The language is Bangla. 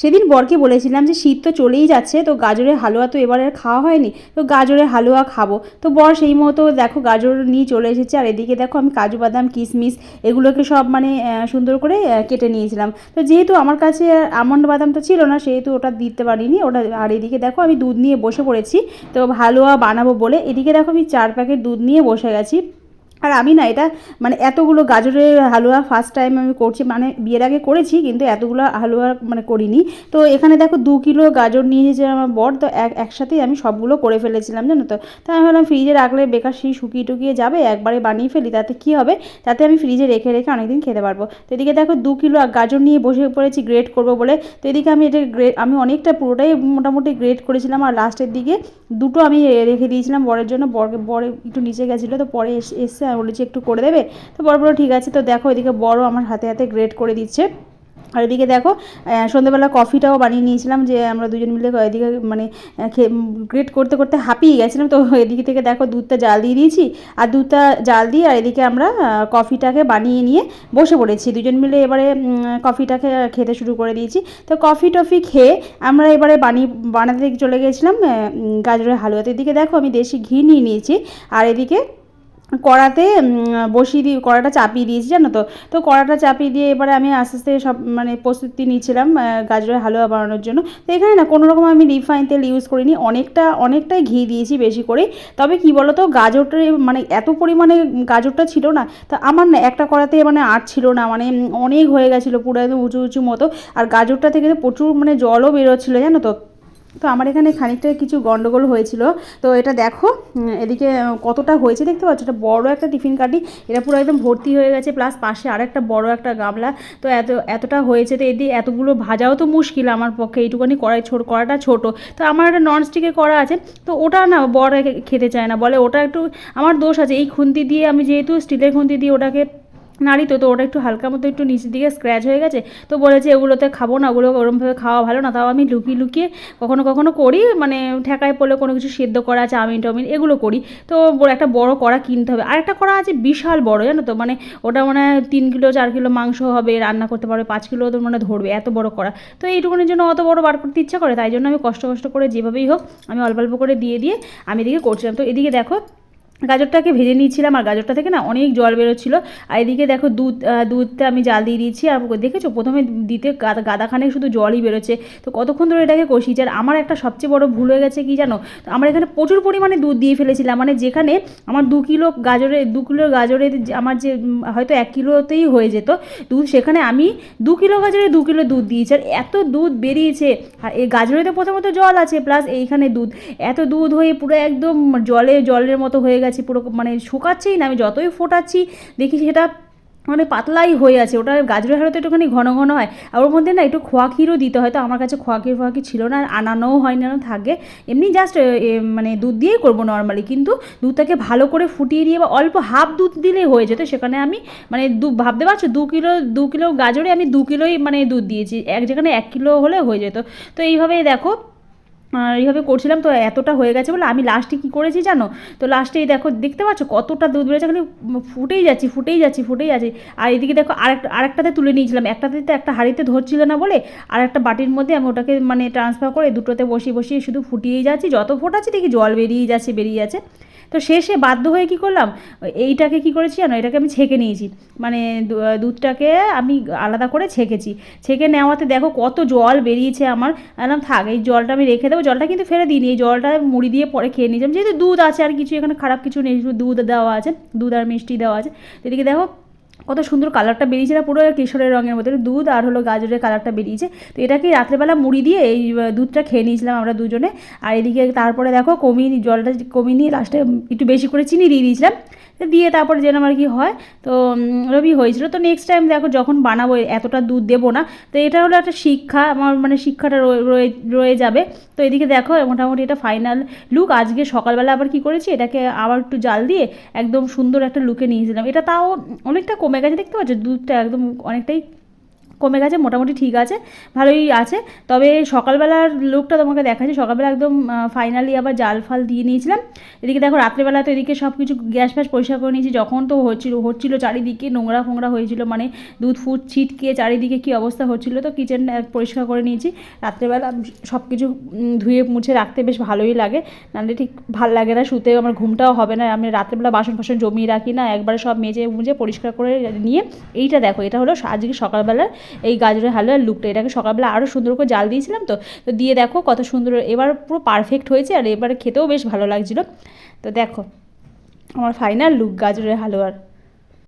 সেদিন বরকে বলেছিলাম যে শীত তো চলেই যাচ্ছে, তো গাজরের হালুয়া তো এবারে আর খাওয়া হয়নি, তো গাজরের হালুয়া খাবো। তো বর সেই মতো দেখো গাজর নিয়ে চলে এসেছে, আর এদিকে দেখো আমি কাজু বাদাম কিশমিশ এগুলোকে সব মানে সুন্দর করে কেটে নিয়েছিলাম। তো যেহেতু আমার কাছে আমন্ড বাদামটা ছিল না, সেহেতু ওটা দিতে পারিনি ওটা। আর এদিকে দেখো আমি দুধ নিয়ে বসে পড়েছি, তো হালুয়া বানাবো বলে। এদিকে দেখো আমি 4 প্যাকেট দুধ নিয়ে বসে গেছি। আর আমি না এটা মানে এতগুলো গাজরের হালুয়া ফার্স্ট টাইম আমি করছি, মানে বিয়ের আগে করেছি কিন্তু এতগুলো হালুয়া মানে করিনি। তো এখানে দেখো 2 কিলো গাজর নিয়ে এসেছে আমার বর, তো একসাথেই আমি সবগুলো করে ফেলেছিলাম জানো তো। তো আমি ভাবলাম ফ্রিজে রাখলে বেকার সেই শুকিয়ে টুকিয়ে যাবে, একবারে বানিয়ে ফেলি, তাতে কী হবে, তাতে আমি ফ্রিজে রেখে রেখে অনেকদিন খেতে পারবো। তো এদিকে দেখো 2 কিলো গাজর নিয়ে বসে পড়েছি গ্রেট করবো বলে। তো এদিকে আমি এটা আমি অনেকটা পুরোটাই মোটামুটি গ্রেট করেছিলাম, আর লাস্টের দিকে দুটো আমি রেখে দিয়েছিলাম বরের জন্য। বর একটু নিচে গেছিলো, তো পরে এসে আমি বলেছি একটু করে দেবে, তো বড় বড় ঠিক আছে। তো দেখো এদিকে বড় আমার হাতে হাতে গ্রেট করে দিচ্ছে। আর এদিকে দেখো সন্ধ্যেবেলা কফিটাও বানিয়ে নিয়েছিলাম, যে আমরা দুজন মিলে এদিকে মানে গ্রেট করতে করতে হাঁপিয়ে গেছিলাম। তো এদিকে থেকে দেখো দুধটা জাল দিয়ে দিয়েছি, আর দুধটা জাল দিয়ে আর এদিকে আমরা কফিটাকে বানিয়ে নিয়ে বসে পড়েছি দুজন মিলে। এবারে কফিটাকে খেতে শুরু করে দিয়েছি। তো কফি টফি খেয়ে আমরা এবারে বানাতে চলে গেছিলাম গাজরের হালুয়াতে। এদিকে দেখো আমি দেশি ঘি নিয়ে নিয়েছি, আর এদিকে কড়াতে বসিয়ে দিয়ে কড়াটা চাপিয়ে দিয়েছি জানো তো। তো কড়াটা চাপিয়ে দিয়ে এবারে আমি আস্তে আস্তে সব মানে প্রস্তুতি নিচ্ছিলাম গাজরের হালুয়া বানানোর জন্য। তো এখানে না কোনো রকম আমি রিফাইন তেল ইউজ করিনি, অনেকটাই ঘি দিয়েছি বেশি করে। তবে কি বলো তো, গাজরটা মানে এত পরিমাণে গাজরটা ছিল না, তো আমার না একটা কড়াতে মানে ছিল না, মানে অনেক হয়ে গেছিলো পুরো একদম উঁচু উঁচু মতো। আর গাজরটা থেকে তো প্রচুর মানে জলও বেরোচ্ছিলো জানো তো। তো আমার এখানে খানিকটা কিছু গন্ডগোল হয়েছিল। তো এটা দেখো এদিকে কতটা হয়েছে দেখতে পাচ্ছ, এটা বড় একটা টিফিন কাটি, এটা পুরো একদম ভর্তি হয়ে গেছে, প্লাস পাশে আরেকটা বড় একটা গামলা। তো এতটা হয়েছে, তো এদিকে এতগুলো ভাজাও তো মুশকিল আমার পক্ষে, এইটুকুনি কড়াটা ছোটো। তো আমার একটা ননস্টিকের কড়া আছে, তো ওটা না বড় খেতে চায় না, বলে ওটা একটু আমার দোষ আছে, এই খুন্তি দিয়ে আমি যেহেতু স্টিলের খুন্তি দিয়ে ওটাকে নাড়ি, তো ওটা একটু হালকা মতো একটু নিচের দিকে স্ক্র্যাচ হয়ে গেছে। তো বলেছে এগুলোতে খাবো না, ওগুলো ওরমভাবে খাওয়া ভালো না। তাও আমি লুকিয়ে লুকিয়ে কখনো কখনো করি, মানে ঠেকায় পড়লে কোনো কিছু সেদ্ধ করা চাউমিন টাউমিন এগুলো করি। তো একটা বড় কড়া কিনতে হবে, আর একটা কড়া আছে বিশাল বড় জানো তো, মানে ওটা মানে 3 কিলো 4 কিলো মাংস হবে, রান্না করতে পারবে, 5 কিলো তো মানে ধরবে, এত বড় কড়া। তো এইটুকুনের জন্য অত বড় বার করতে ইচ্ছা করে, তাই জন্য আমি কষ্ট কষ্ট করে যেভাবেই হোক আমি অল্প অল্প করে দিয়ে দিয়ে আমি এদিকে করছিলাম। তো এদিকে দেখো গাজরটাকে ভেজে নিয়েছিলাম, আর গাজরটা থেকে না অনেক জল বেরোচ্ছিলো। আর এদিকে দেখো দুধটা আমি জাল দিয়ে দিয়েছি, আর দেখেছো প্রথমে দিতে গাদাখানেক শুধু জলই বেরোচ্ছে। তো কতক্ষণ ধরে এটাকে কষিয়েছি। আর আমার একটা সবচেয়ে বড় ভুল হয়ে গেছে কি জানো, তো আমার এখানে প্রচুর পরিমাণে দুধ দিয়ে ফেলেছিলাম, মানে যেখানে আমার 2 কিলো গাজরে আমার যে হয়তো 1 কিলোতেই হয়ে যেত দুধ, সেখানে আমি 2 কিলো গাজরে 2 কিলো দুধ দিয়েছি, আর এত দুধ বেরিয়েছে। আর এই গাজরে তো প্রথমত জল আছে, প্লাস এইখানে দুধ, এত দুধ হয়ে পুরো একদম জলের মতো হয়ে গেছে পুরো, মানে শুকাচ্ছেই না। আমি যতই ফোটাচ্ছি দেখি সেটা মানে পাতলাই হয়ে আছে। ওটা গাজরের হালুয়া তো একটুখানি ঘন ঘন হয়, আর ওর মধ্যে না একটু খোয়া ক্ষীরও দিতে হয়। তো আমার কাছে খোয়া ক্ষীর ছিল না, আর আনানোও হয় না, থাকে এমনি জাস্ট মানে দুধ দিয়েই করবো নর্মালি। কিন্তু দুধটাকে ভালো করে ফুটিয়ে দিয়ে বা অল্প হাফ দুধ দিলেই হয়ে যেত, সেখানে আমি মানে ভাবতে পারছো 2 কিলো গাজরে আমি 2 কিলোই মানে দুধ দিয়েছি, যেখানে 1 কিলো হলে হয়ে যেত। তো এইভাবেই দেখো এইভাবে করছিলাম। তো এতটা হয়ে গেছে বলে আমি লাস্টে কী করেছি জানো, তো লাস্টেই দেখো দেখতে পাচ্ছ কতটা দুধ বেড়েছে, খালি ফুটেই যাচ্ছি। আর এদিকে দেখো আরেকটাতে তুলে নিয়েছিলাম, একটাতে তো একটা হাঁড়িতে ধরছিল না বলে আর একটা বাটির মধ্যে আমি ওটাকে মানে ট্রান্সফার করে দুটোতে বসিয়ে শুধু ফুটিয়েই যাচ্ছি, যত ফোটাচ্ছি দেখি জল বেরিয়ে যাচ্ছে। তো শেষে বাধ্য হয়ে কী করলাম, এইটাকে কী করেছি জানো, এটাকে আমি ছেঁকে নিয়েছি, মানে দুধটাকে আমি আলাদা করে ছেঁকে নেওয়াতে দেখো কত জল বেরিয়েছে আমার। বললাম থাক, এই জলটা আমি রেখে দেবো, জলটা কিন্তু ফেলে দিইনি, এই জলটা মুড়ি দিয়ে পরে খেয়ে নিয়েছিলাম, যেহেতু দুধ আছে আর কিছু এখানে খারাপ কিছু নেই, দুধ দেওয়া আছে, দুধ আর মিষ্টি দেওয়া আছে। এদিকে দেখো কত সুন্দর কালারটা বেরিয়েছে না, পুরো কেশরের রঙের মধ্যে দুধ আর হলো গাজরের কালারটা বেরিয়েছে। তো এটাকে রাত্রেবেলা মুড়ি দিয়ে এই দুধটা খেয়ে নিয়েছিলাম আমরা দুজনে। আর এদিকে তারপরে দেখো জলটা কমিয়ে নিয়ে লাস্টে একটু বেশি করে চিনি দিয়ে দিয়েছিলাম, দিয়ে তারপরে যেন আমার কি হয়। তো রবি হয়েছিল। তো নেক্সট টাইম দেখো যখন বানাবো এতটা দুধ দেবো না। তো এটা হলো একটা শিক্ষা, আমার মানে শিক্ষাটা রয়ে যাবে। তো এদিকে দেখো মোটামুটি এটা ফাইনাল লুক। আজকে সকালবেলা আবার কি করেছি, এটাকে আবার একটু জাল দিয়ে একদম সুন্দর একটা লুকে নিয়েছিলাম। এটা তাও অনেকটা কমে গেছে, দেখতে পাচ্ছ দুধটা একদম অনেকটাই কমে গেছে, মোটামুটি ঠিক আছে, ভালোই আছে। তবে সকালবেলার লুকটা তোমাকে দেখাচ্ছি। সকালবেলা একদম ফাইনালি আবার জাল ফাল দিয়ে নিয়েছিলাম। এদিকে দেখো রাত্রেবেলা তো এদিকে সব কিছু গ্যাস ফ্যাস পরিষ্কার করে নিয়েছি। যখন তো হচ্ছিলো চারিদিকে নোংরা ফোংরা হয়েছিল, মানে দুধ ফুট ছিটকে চারিদিকে কী অবস্থা হচ্ছিলো, তো কিচেন পরিষ্কার করে নিয়েছি। রাত্রেবেলা সব কিছু ধুয়ে মুছে রাখতে বেশ ভালোই লাগে, নাহলে ঠিক ভাল লাগে না, শুতে আমার ঘুমটাও হবে না। আমি রাত্রেবেলা বাসন ফাসন জমিয়ে রাখি না, একবারে সব মেজে মুজে পরিষ্কার করে নিয়ে। এইটা দেখো, এটা হলো আজকে সকালবেলার এই গাজরের হালুয়ার লুকটা। এটাকে সকালবেলা আরও সুন্দর করে জাল দিয়েছিলাম, তো দিয়ে দেখো কত সুন্দর এবার পুরো পারফেক্ট হয়েছে, আর এবারে খেতেও বেশ ভালো লাগছিলো। তো দেখো আমার ফাইনাল লুক গাজরের হালুয়ার।